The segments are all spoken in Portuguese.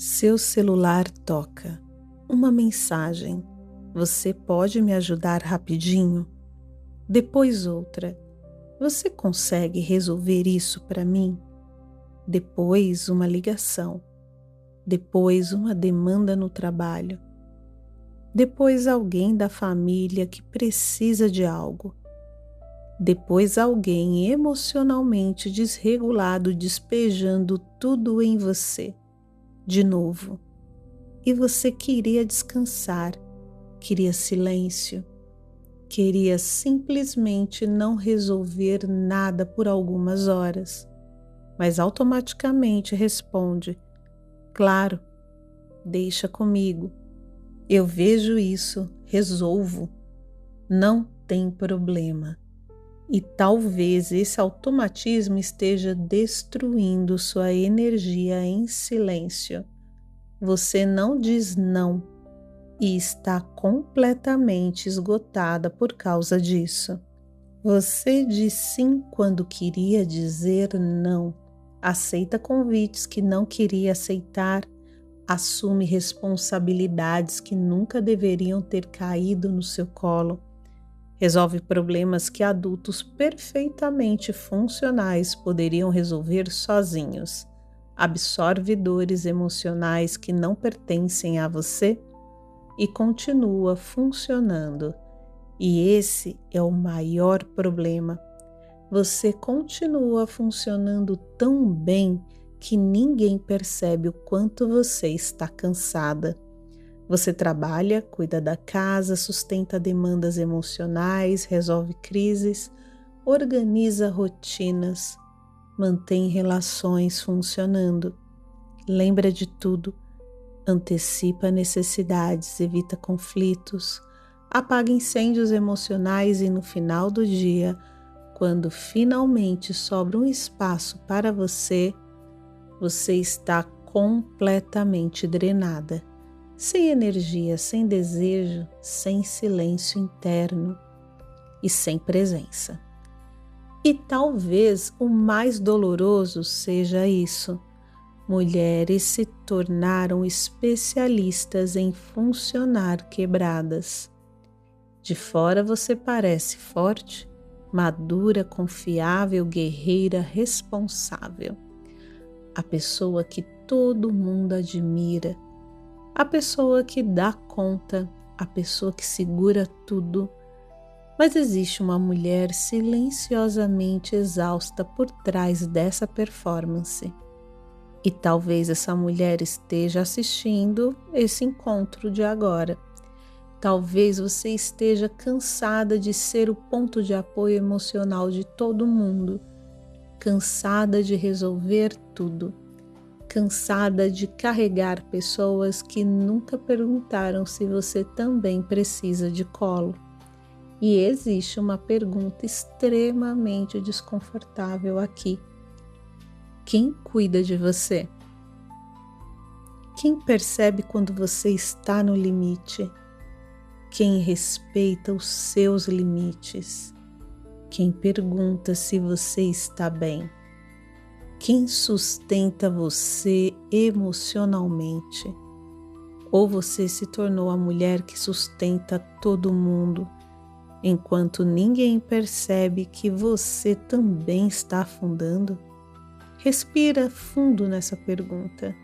Seu celular toca. Uma mensagem. Você pode me ajudar rapidinho? Depois outra. Você consegue resolver isso para mim? Depois uma ligação. Depois uma demanda no trabalho. Depois alguém da família que precisa de algo. Depois alguém emocionalmente desregulado despejando tudo em você. De novo. E você queria descansar, queria silêncio, queria simplesmente não resolver nada por algumas horas, mas automaticamente responde: claro, deixa comigo, eu vejo isso, resolvo, não tem problema. E talvez esse automatismo esteja destruindo sua energia em silêncio. Você não diz não e está completamente esgotada por causa disso. Você diz sim quando queria dizer não. Aceita convites que não queria aceitar. Assume responsabilidades que nunca deveriam ter caído no seu colo. Resolve problemas que adultos perfeitamente funcionais poderiam resolver sozinhos. Absorve dores emocionais que não pertencem a você e continua funcionando. E esse é o maior problema. Você continua funcionando tão bem que ninguém percebe o quanto você está cansada. Você trabalha, cuida da casa, sustenta demandas emocionais, resolve crises, organiza rotinas, mantém relações funcionando, lembra de tudo, antecipa necessidades, evita conflitos, apaga incêndios emocionais e no final do dia, quando finalmente sobra um espaço para você, você está completamente drenada. Sem energia, sem desejo, sem silêncio interno e sem presença. E talvez o mais doloroso seja isso. Mulheres se tornaram especialistas em funcionar quebradas. De fora você parece forte, madura, confiável, guerreira, responsável. A pessoa que todo mundo admira. A pessoa que dá conta, a pessoa que segura tudo. Mas existe uma mulher silenciosamente exausta por trás dessa performance. E talvez essa mulher esteja assistindo esse encontro de agora. Talvez você esteja cansada de ser o ponto de apoio emocional de todo mundo, cansada de resolver tudo. Cansada de carregar pessoas que nunca perguntaram se você também precisa de colo. E existe uma pergunta extremamente desconfortável aqui. Quem cuida de você? Quem percebe quando você está no limite? Quem respeita os seus limites? Quem pergunta se você está bem? Quem sustenta você emocionalmente? Ou você se tornou a mulher que sustenta todo mundo, enquanto ninguém percebe que você também está afundando? Respira fundo nessa pergunta,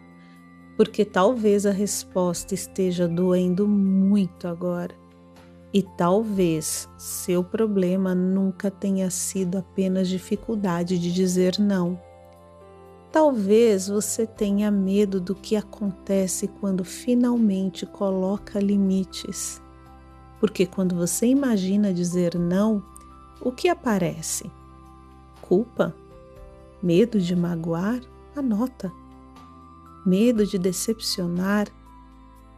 porque talvez a resposta esteja doendo muito agora. E talvez seu problema nunca tenha sido apenas dificuldade de dizer não. Talvez você tenha medo do que acontece quando finalmente coloca limites. Porque quando você imagina dizer não, o que aparece? Culpa? Medo de magoar? Anota. Medo de decepcionar?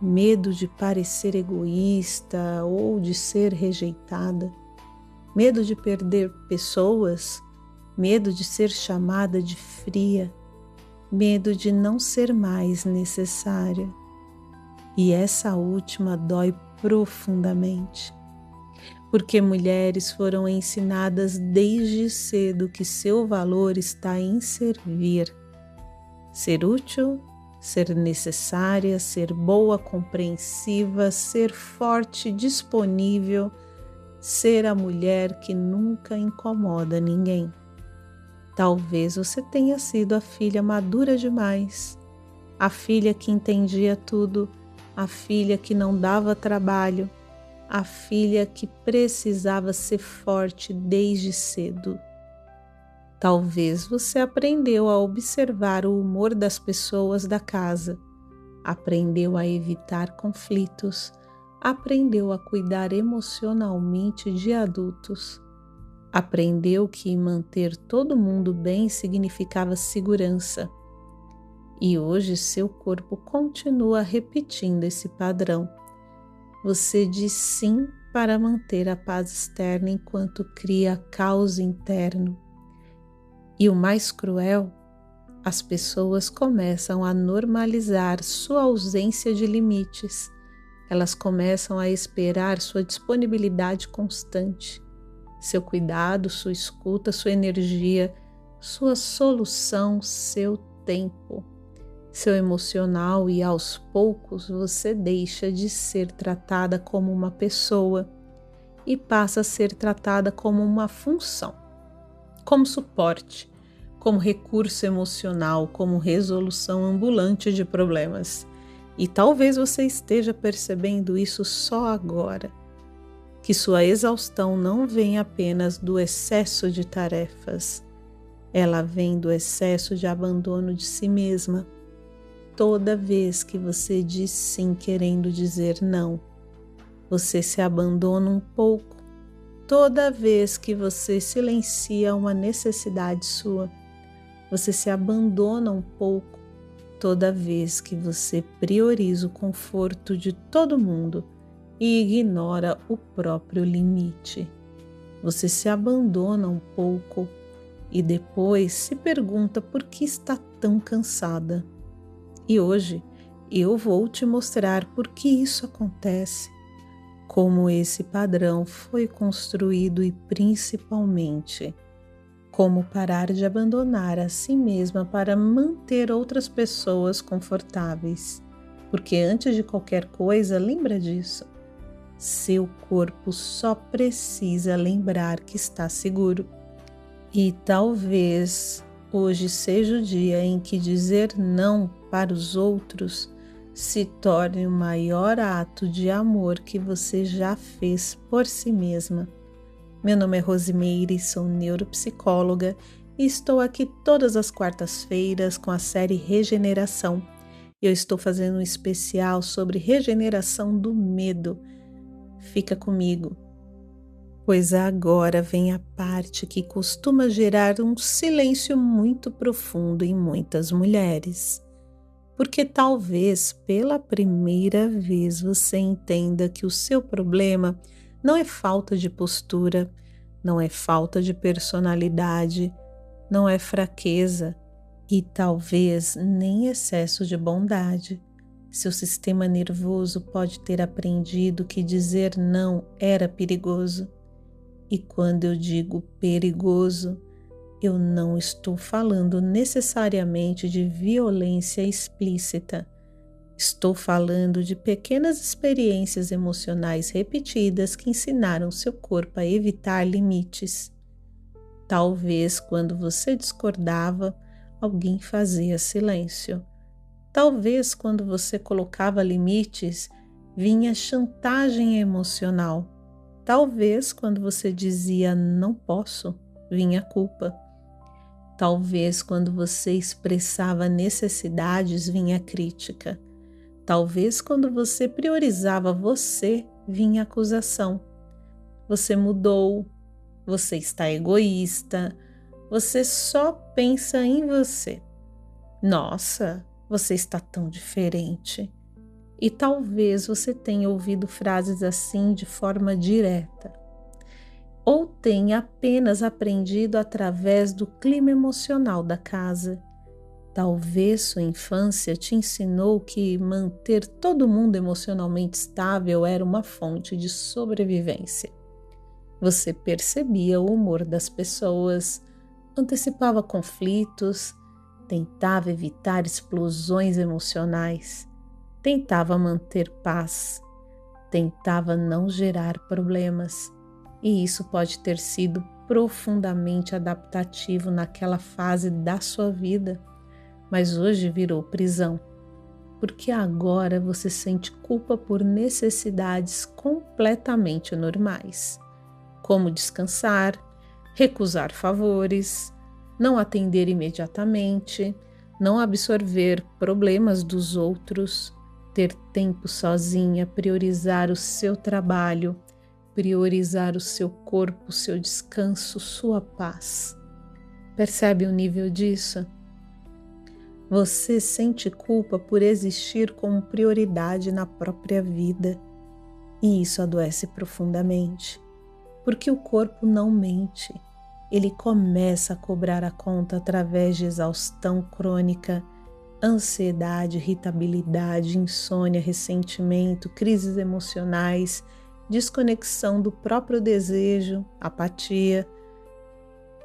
Medo de parecer egoísta ou de ser rejeitada? Medo de perder pessoas? Medo de ser chamada de fria? Medo de não ser mais necessária. E essa última dói profundamente, porque mulheres foram ensinadas desde cedo que seu valor está em servir. Ser útil, ser necessária, ser boa, compreensiva, ser forte, disponível, ser a mulher que nunca incomoda ninguém. Talvez você tenha sido a filha madura demais, a filha que entendia tudo, a filha que não dava trabalho, a filha que precisava ser forte desde cedo. Talvez você aprendeu a observar o humor das pessoas da casa, aprendeu a evitar conflitos, aprendeu a cuidar emocionalmente de adultos, aprendeu que manter todo mundo bem significava segurança. E hoje seu corpo continua repetindo esse padrão. Você diz sim para manter a paz externa enquanto cria caos interno. E o mais cruel, as pessoas começam a normalizar sua ausência de limites. Elas começam a esperar sua disponibilidade constante, seu cuidado, sua escuta, sua energia, sua solução, seu tempo, seu emocional, e aos poucos você deixa de ser tratada como uma pessoa e passa a ser tratada como uma função, como suporte, como recurso emocional, como resolução ambulante de problemas. E talvez você esteja percebendo isso só agora, que sua exaustão não vem apenas do excesso de tarefas, ela vem do excesso de abandono de si mesma. Toda vez que você diz sim querendo dizer não, você se abandona um pouco. Toda vez que você silencia uma necessidade sua, você se abandona um pouco. Toda vez que você prioriza o conforto de todo mundo e ignora o próprio limite, você se abandona um pouco e depois se pergunta por que está tão cansada. E hoje eu vou te mostrar por que isso acontece, como esse padrão foi construído e principalmente como parar de abandonar a si mesma para manter outras pessoas confortáveis. Porque antes de qualquer coisa, lembra disso. Seu corpo só precisa lembrar que está seguro. E talvez hoje seja o dia em que dizer não para os outros se torne o maior ato de amor que você já fez por si mesma. Meu nome é Rosimeire, sou neuropsicóloga e estou aqui todas as quartas-feiras com a série Regeneração. Eu estou fazendo um especial sobre regeneração do medo. Fica comigo, pois agora vem a parte que costuma gerar um silêncio muito profundo em muitas mulheres. Porque talvez pela primeira vez você entenda que o seu problema não é falta de postura, não é falta de personalidade, não é fraqueza e talvez nem excesso de bondade. Seu sistema nervoso pode ter aprendido que dizer não era perigoso. E quando eu digo perigoso, eu não estou falando necessariamente de violência explícita. Estou falando de pequenas experiências emocionais repetidas que ensinaram seu corpo a evitar limites. Talvez quando você discordava, alguém fazia silêncio. Talvez quando você colocava limites, vinha chantagem emocional. Talvez quando você dizia não posso, vinha culpa. Talvez quando você expressava necessidades, vinha crítica. Talvez quando você priorizava você, vinha acusação. Você mudou, você está egoísta, você só pensa em você. Nossa, você está tão diferente. E talvez você tenha ouvido frases assim de forma direta. Ou tenha apenas aprendido através do clima emocional da casa. Talvez sua infância te ensinou que manter todo mundo emocionalmente estável era uma fonte de sobrevivência. Você percebia o humor das pessoas, antecipava conflitos tentava evitar explosões emocionais, tentava manter paz, tentava não gerar problemas, e isso pode ter sido profundamente adaptativo naquela fase da sua vida, mas hoje virou prisão, porque agora você sente culpa por necessidades completamente normais, como descansar, recusar favores, não atender imediatamente, não absorver problemas dos outros, ter tempo sozinha, priorizar o seu trabalho, priorizar o seu corpo, seu descanso, sua paz. Percebe o nível disso? Você sente culpa por existir como prioridade na própria vida, e isso adoece profundamente, porque o corpo não mente. Ele começa a cobrar a conta através de exaustão crônica, ansiedade, irritabilidade, insônia, ressentimento, crises emocionais, desconexão do próprio desejo, apatia.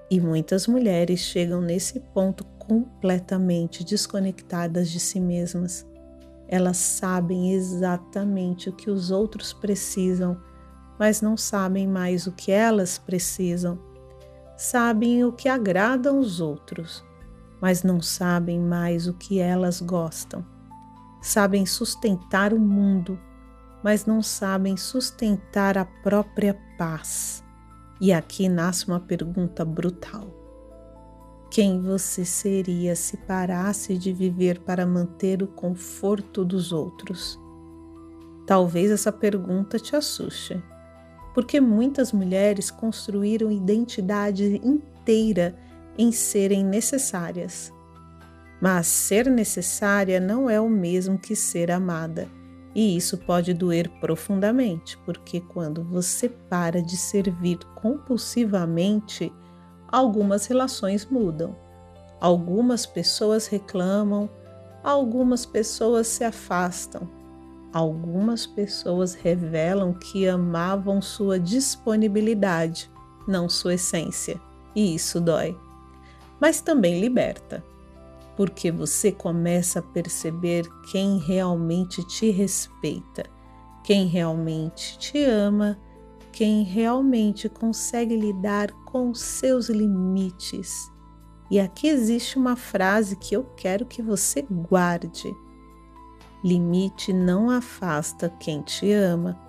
E muitas mulheres chegam nesse ponto completamente desconectadas de si mesmas. Elas sabem exatamente o que os outros precisam, mas não sabem mais o que elas precisam. Sabem o que agrada aos outros, mas não sabem mais o que elas gostam. Sabem sustentar o mundo, mas não sabem sustentar a própria paz. E aqui nasce uma pergunta brutal. Quem você seria se parasse de viver para manter o conforto dos outros? Talvez essa pergunta te assuste, porque muitas mulheres construíram identidade inteira em serem necessárias. Mas ser necessária não é o mesmo que ser amada, e isso pode doer profundamente, porque quando você para de servir compulsivamente, algumas relações mudam. Algumas pessoas reclamam, algumas pessoas se afastam. Algumas pessoas revelam que amavam sua disponibilidade, não sua essência, e isso dói. Mas também liberta, porque você começa a perceber quem realmente te respeita, quem realmente te ama, quem realmente consegue lidar com seus limites. E aqui existe uma frase que eu quero que você guarde. Limite não afasta quem te ama,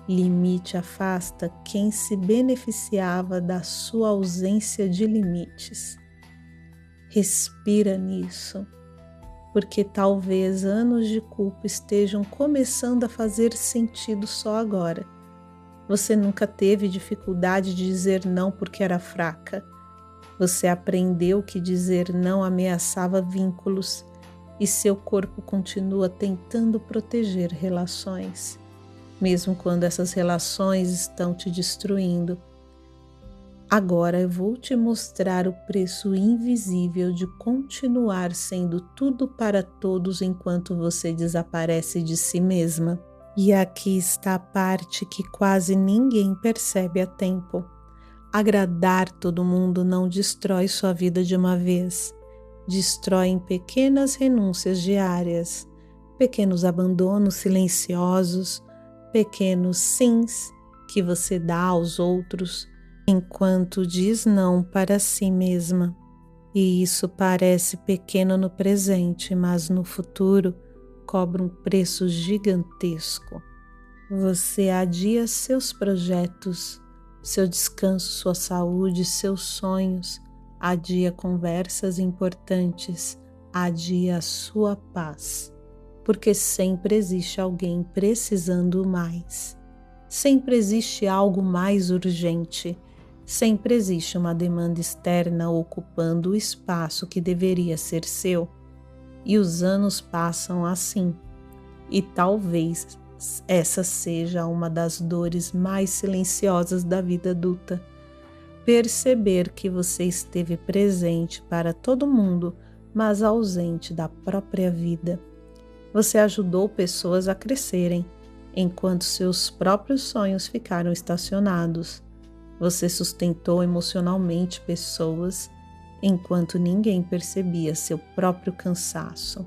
limite afasta quem se beneficiava da sua ausência de limites. Respira nisso, porque talvez anos de culpa estejam começando a fazer sentido só agora. Você nunca teve dificuldade de dizer não porque era fraca. Você aprendeu que dizer não ameaçava vínculos, e seu corpo continua tentando proteger relações, mesmo quando essas relações estão te destruindo. Agora eu vou te mostrar o preço invisível de continuar sendo tudo para todos enquanto você desaparece de si mesma. E aqui está a parte que quase ninguém percebe a tempo. Agradar todo mundo não destrói sua vida de uma vez. Destrói em pequenas renúncias diárias, pequenos abandonos silenciosos, pequenos sims que você dá aos outros, enquanto diz não para si mesma. E isso parece pequeno no presente, mas no futuro cobra um preço gigantesco. Você adia seus projetos, seu descanso, sua saúde, seus sonhos, adia conversas importantes, adia a sua paz, porque sempre existe alguém precisando mais. Sempre existe algo mais urgente. Sempre existe uma demanda externa ocupando o espaço que deveria ser seu. E os anos passam assim. E talvez essa seja uma das dores mais silenciosas da vida adulta. Perceber que você esteve presente para todo mundo, mas ausente da própria vida. Você ajudou pessoas a crescerem, enquanto seus próprios sonhos ficaram estacionados. Você sustentou emocionalmente pessoas, enquanto ninguém percebia seu próprio cansaço.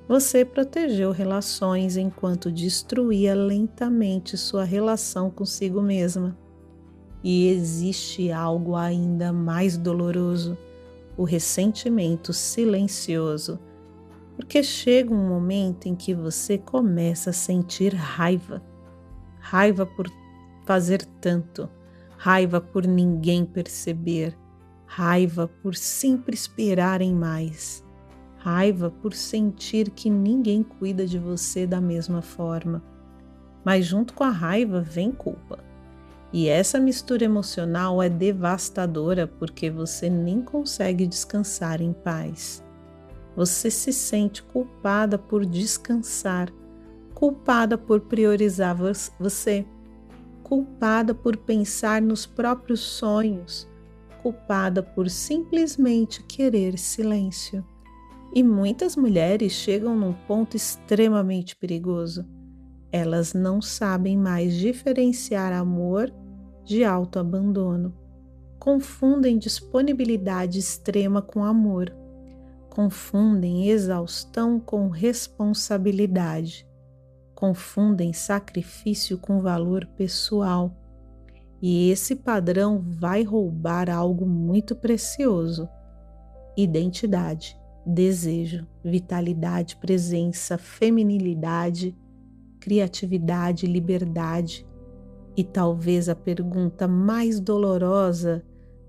Você protegeu relações enquanto destruía lentamente sua relação consigo mesma. E existe algo ainda mais doloroso, o ressentimento silencioso, porque chega um momento em que você começa a sentir raiva. Raiva por fazer tanto, raiva por ninguém perceber, raiva por sempre esperar em mais, raiva por sentir que ninguém cuida de você da mesma forma. Mas junto com a raiva vem culpa. E essa mistura emocional é devastadora porque você nem consegue descansar em paz. Você se sente culpada por descansar, culpada por priorizar você, culpada por pensar nos próprios sonhos, culpada por simplesmente querer silêncio. E muitas mulheres chegam num ponto extremamente perigoso. Elas não sabem mais diferenciar amor de autoabandono. Confundem disponibilidade extrema com amor. Confundem exaustão com responsabilidade. Confundem sacrifício com valor pessoal. E esse padrão vai roubar algo muito precioso: identidade, desejo, vitalidade, presença, feminilidade, criatividade, liberdade. E talvez a pergunta mais dolorosa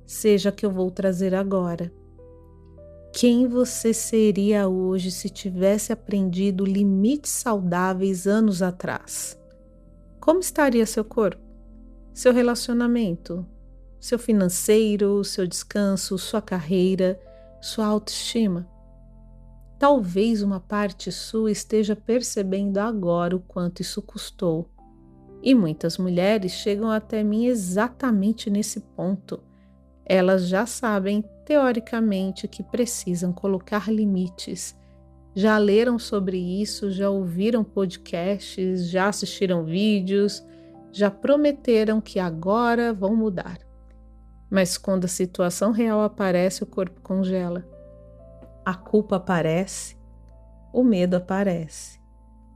seja a que eu vou trazer agora. Quem você seria hoje se tivesse aprendido limites saudáveis anos atrás? Como estaria seu corpo, seu relacionamento, seu financeiro, seu descanso, sua carreira, sua autoestima? Talvez uma parte sua esteja percebendo agora o quanto isso custou. E muitas mulheres chegam até mim exatamente nesse ponto. Elas já sabem, teoricamente, que precisam colocar limites. Já leram sobre isso, já ouviram podcasts, já assistiram vídeos, já prometeram que agora vão mudar. Mas quando a situação real aparece, o corpo congela. A culpa aparece, o medo aparece.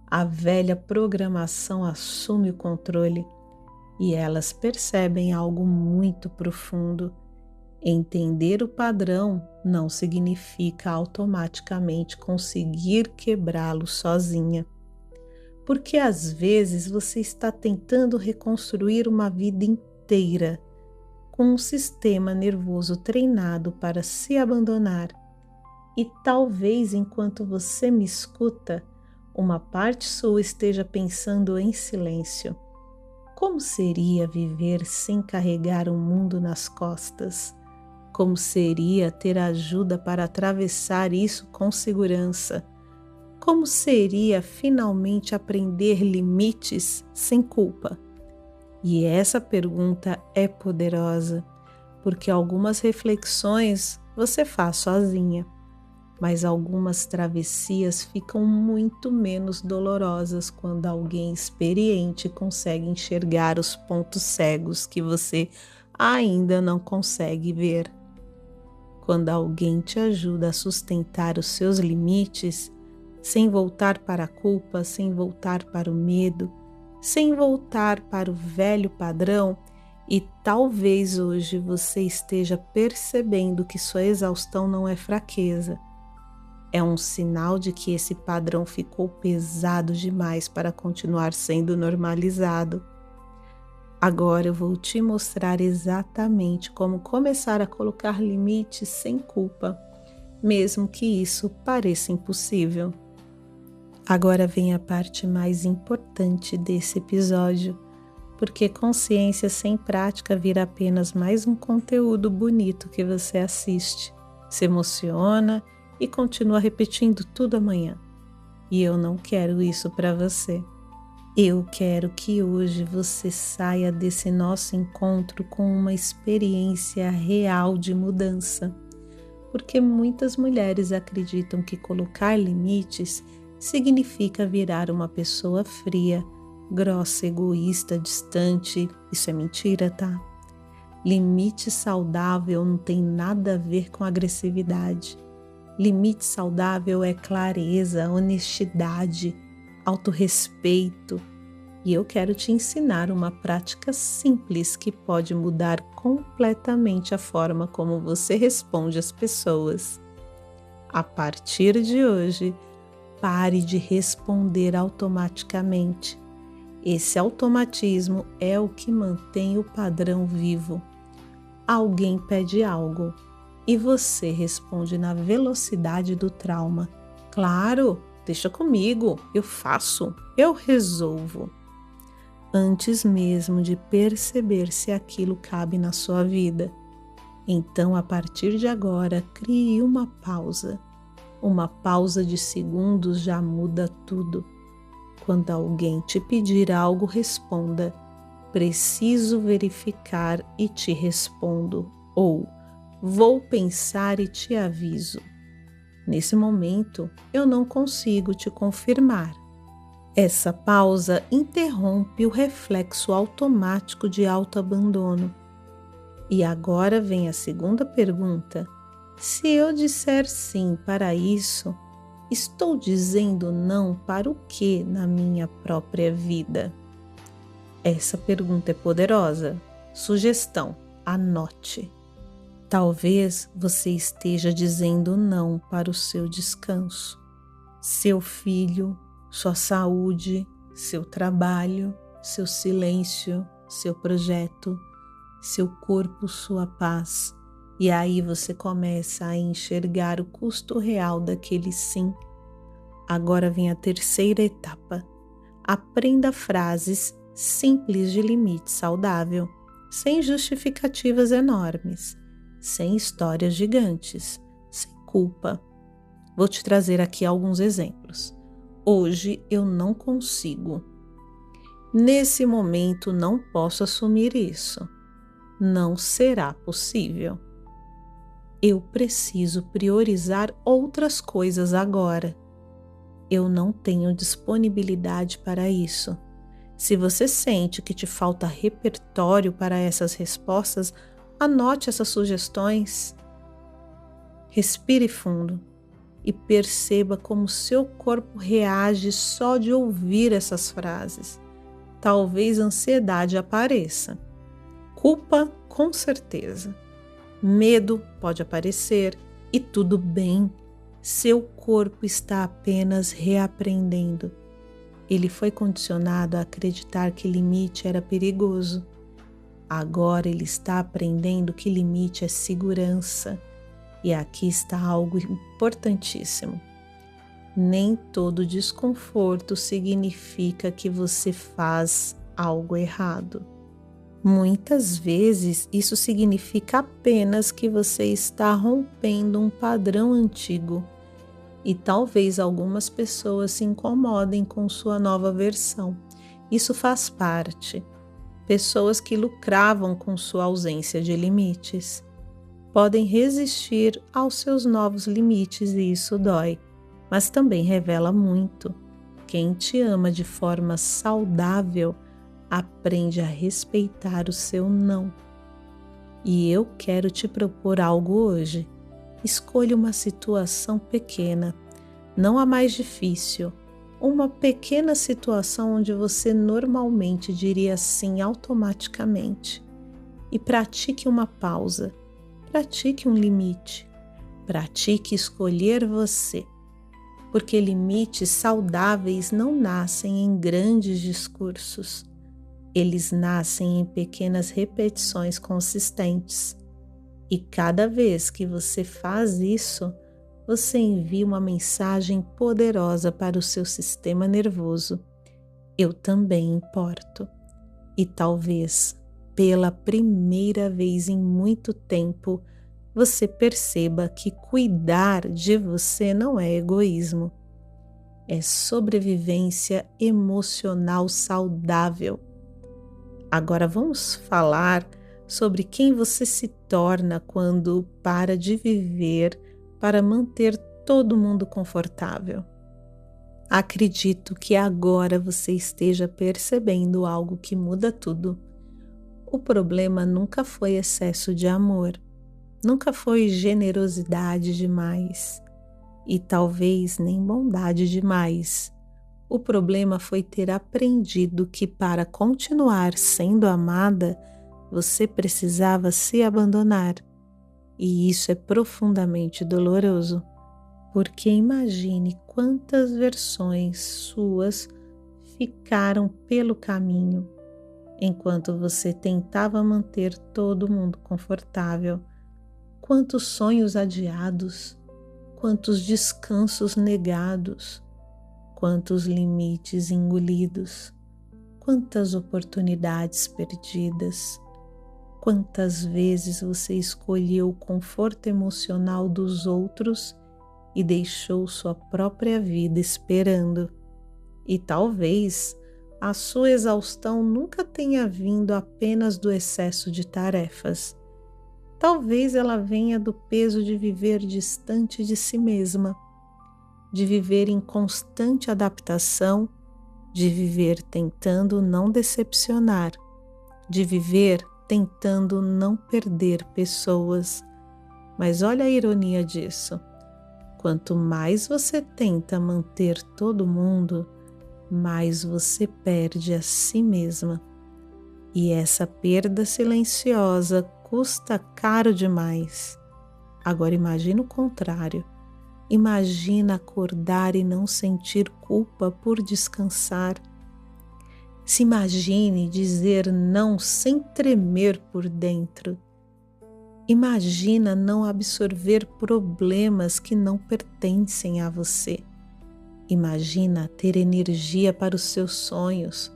A velha programação assume o controle e elas percebem algo muito profundo. Entender o padrão não significa automaticamente conseguir quebrá-lo sozinha. Porque às vezes você está tentando reconstruir uma vida inteira com um sistema nervoso treinado para se abandonar. E talvez enquanto você me escuta, uma parte sua esteja pensando em silêncio. Como seria viver sem carregar o mundo nas costas? Como seria ter ajuda para atravessar isso com segurança? Como seria finalmente aprender limites sem culpa? E essa pergunta é poderosa, porque algumas reflexões você faz sozinha. Mas algumas travessias ficam muito menos dolorosas quando alguém experiente consegue enxergar os pontos cegos que você ainda não consegue ver. Quando alguém te ajuda a sustentar os seus limites, sem voltar para a culpa, sem voltar para o medo, sem voltar para o velho padrão, e talvez hoje você esteja percebendo que sua exaustão não é fraqueza. É um sinal de que esse padrão ficou pesado demais para continuar sendo normalizado. Agora eu vou te mostrar exatamente como começar a colocar limites sem culpa, mesmo que isso pareça impossível. Agora vem a parte mais importante desse episódio, porque consciência sem prática vira apenas mais um conteúdo bonito que você assiste, se emociona e continua repetindo tudo amanhã. E eu não quero isso para você. Eu quero que hoje você saia desse nosso encontro com uma experiência real de mudança. Porque muitas mulheres acreditam que colocar limites significa virar uma pessoa fria, grossa, egoísta, distante. Isso é mentira, tá? Limite saudável não tem nada a ver com agressividade. Limite saudável é clareza, honestidade, autorrespeito. E eu quero te ensinar uma prática simples que pode mudar completamente a forma como você responde às pessoas. A partir de hoje, pare de responder automaticamente. Esse automatismo é o que mantém o padrão vivo. Alguém pede algo e você responde na velocidade do trauma. Claro, deixa comigo, eu faço, eu resolvo. Antes mesmo de perceber se aquilo cabe na sua vida. Então, a partir de agora, crie uma pausa. Uma pausa de segundos já muda tudo. Quando alguém te pedir algo, responda: preciso verificar e te respondo, ou vou pensar e te aviso. Nesse momento, eu não consigo te confirmar. Essa pausa interrompe o reflexo automático de autoabandono. E agora vem a segunda pergunta. Se eu disser sim para isso, estou dizendo não para o que na minha própria vida? Essa pergunta é poderosa. Sugestão: anote. Talvez você esteja dizendo não para o seu descanso, seu filho, sua saúde, seu trabalho, seu silêncio, seu projeto, seu corpo, sua paz. E aí você começa a enxergar o custo real daquele sim. Agora vem a terceira etapa. Aprenda frases simples de limite saudável, sem justificativas enormes, sem histórias gigantes, sem culpa. Vou te trazer aqui alguns exemplos. Hoje eu não consigo. Nesse momento não posso assumir isso. Não será possível. Eu preciso priorizar outras coisas agora. Eu não tenho disponibilidade para isso. Se você sente que te falta repertório para essas respostas, anote essas sugestões. Respire fundo e perceba como seu corpo reage só de ouvir essas frases. Talvez ansiedade apareça. Culpa, com certeza. Medo pode aparecer e tudo bem. Seu corpo está apenas reaprendendo. Ele foi condicionado a acreditar que limite era perigoso. Agora ele está aprendendo que limite é segurança. E aqui está algo importantíssimo. Nem todo desconforto significa que você faz algo errado. Muitas vezes isso significa apenas que você está rompendo um padrão antigo. E talvez algumas pessoas se incomodem com sua nova versão. Isso faz parte. Pessoas que lucravam com sua ausência de limites podem resistir aos seus novos limites e isso dói, mas também revela muito. Quem te ama de forma saudável aprende a respeitar o seu não. E eu quero te propor algo hoje. Escolha uma situação pequena, não a mais difícil, uma pequena situação onde você normalmente diria sim automaticamente. E pratique uma pausa, pratique um limite, pratique escolher você, porque limites saudáveis não nascem em grandes discursos, eles nascem em pequenas repetições consistentes. E cada vez que você faz isso, você envia uma mensagem poderosa para o seu sistema nervoso. Eu também importo. E talvez, pela primeira vez em muito tempo, você perceba que cuidar de você não é egoísmo. É sobrevivência emocional saudável. Agora vamos falar sobre quem você se torna quando para de viver para manter todo mundo confortável. Acredito que agora você esteja percebendo algo que muda tudo. O problema nunca foi excesso de amor, nunca foi generosidade demais e talvez nem bondade demais. O problema foi ter aprendido que para continuar sendo amada, você precisava se abandonar. E isso é profundamente doloroso, porque imagine quantas versões suas ficaram pelo caminho, enquanto você tentava manter todo mundo confortável. Quantos sonhos adiados, quantos descansos negados, quantos limites engolidos, quantas oportunidades perdidas, quantas vezes você escolheu o conforto emocional dos outros e deixou sua própria vida esperando. E talvez a sua exaustão nunca tenha vindo apenas do excesso de tarefas. Talvez ela venha do peso de viver distante de si mesma, de viver em constante adaptação, de viver tentando não decepcionar, de viver tentando não perder pessoas. Mas olha a ironia disso. Quanto mais você tenta manter todo mundo, mais você perde a si mesma. E essa perda silenciosa custa caro demais. Agora imagina o contrário. Imagina acordar e não sentir culpa por descansar. Se imagine dizer não sem tremer por dentro. Imagina não absorver problemas que não pertencem a você. Imagina ter energia para os seus sonhos,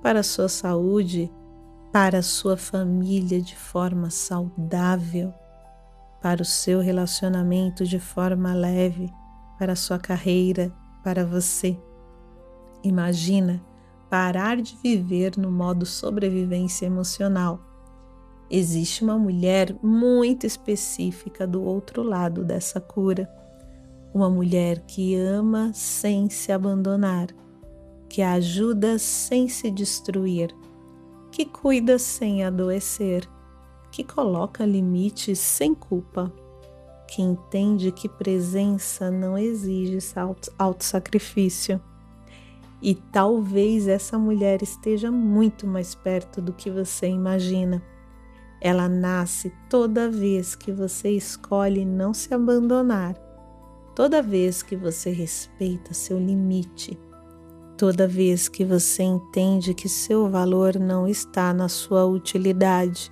para a sua saúde, para a sua família de forma saudável, para o seu relacionamento de forma leve, para a sua carreira, para você. Imagina parar de viver no modo sobrevivência emocional. Existe uma mulher muito específica do outro lado dessa cura. Uma mulher que ama sem se abandonar, que ajuda sem se destruir, que cuida sem adoecer, que coloca limites sem culpa, que entende que presença não exige autossacrifício. E talvez essa mulher esteja muito mais perto do que você imagina. Ela nasce toda vez que você escolhe não se abandonar, toda vez que você respeita seu limite, toda vez que você entende que seu valor não está na sua utilidade.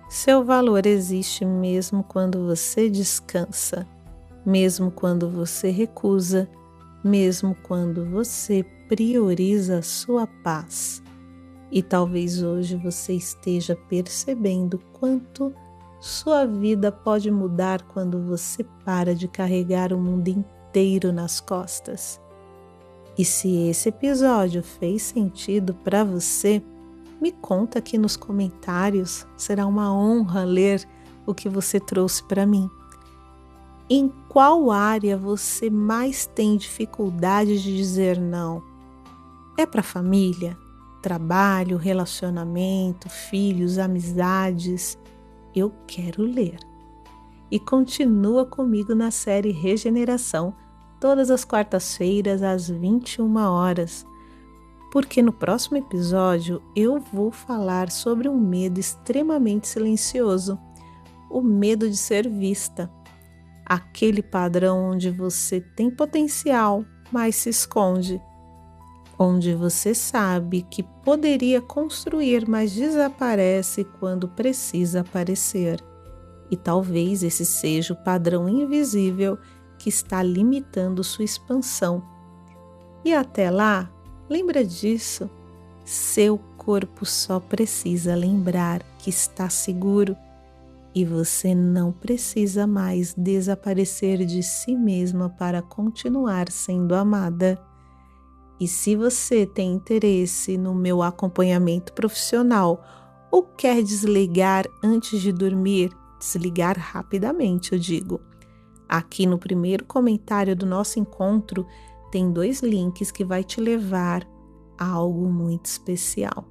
Seu valor existe mesmo quando você descansa, mesmo quando você recusa, mesmo quando você prioriza a sua paz. E talvez hoje você esteja percebendo quanto sua vida pode mudar quando você para de carregar o mundo inteiro nas costas. E se esse episódio fez sentido para você, me conta aqui nos comentários, será uma honra ler o que você trouxe para mim. Em qual área você mais tem dificuldade de dizer não? É para a família, trabalho, relacionamento, filhos, amizades? Eu quero ler. E continua comigo na série Regeneração, todas as quartas-feiras às 21 horas. Porque no próximo episódio eu vou falar sobre um medo extremamente silencioso, o medo de ser vista. Aquele padrão onde você tem potencial, mas se esconde. Onde você sabe que poderia construir, mas desaparece quando precisa aparecer. E talvez esse seja o padrão invisível que está limitando sua expansão. E até lá, lembra disso, seu corpo só precisa lembrar que está seguro e você não precisa mais desaparecer de si mesma para continuar sendo amada. E se você tem interesse no meu acompanhamento profissional ou quer desligar antes de dormir, desligar rapidamente, eu digo. Aqui no primeiro comentário do nosso encontro tem 2 links que vai te levar a algo muito especial.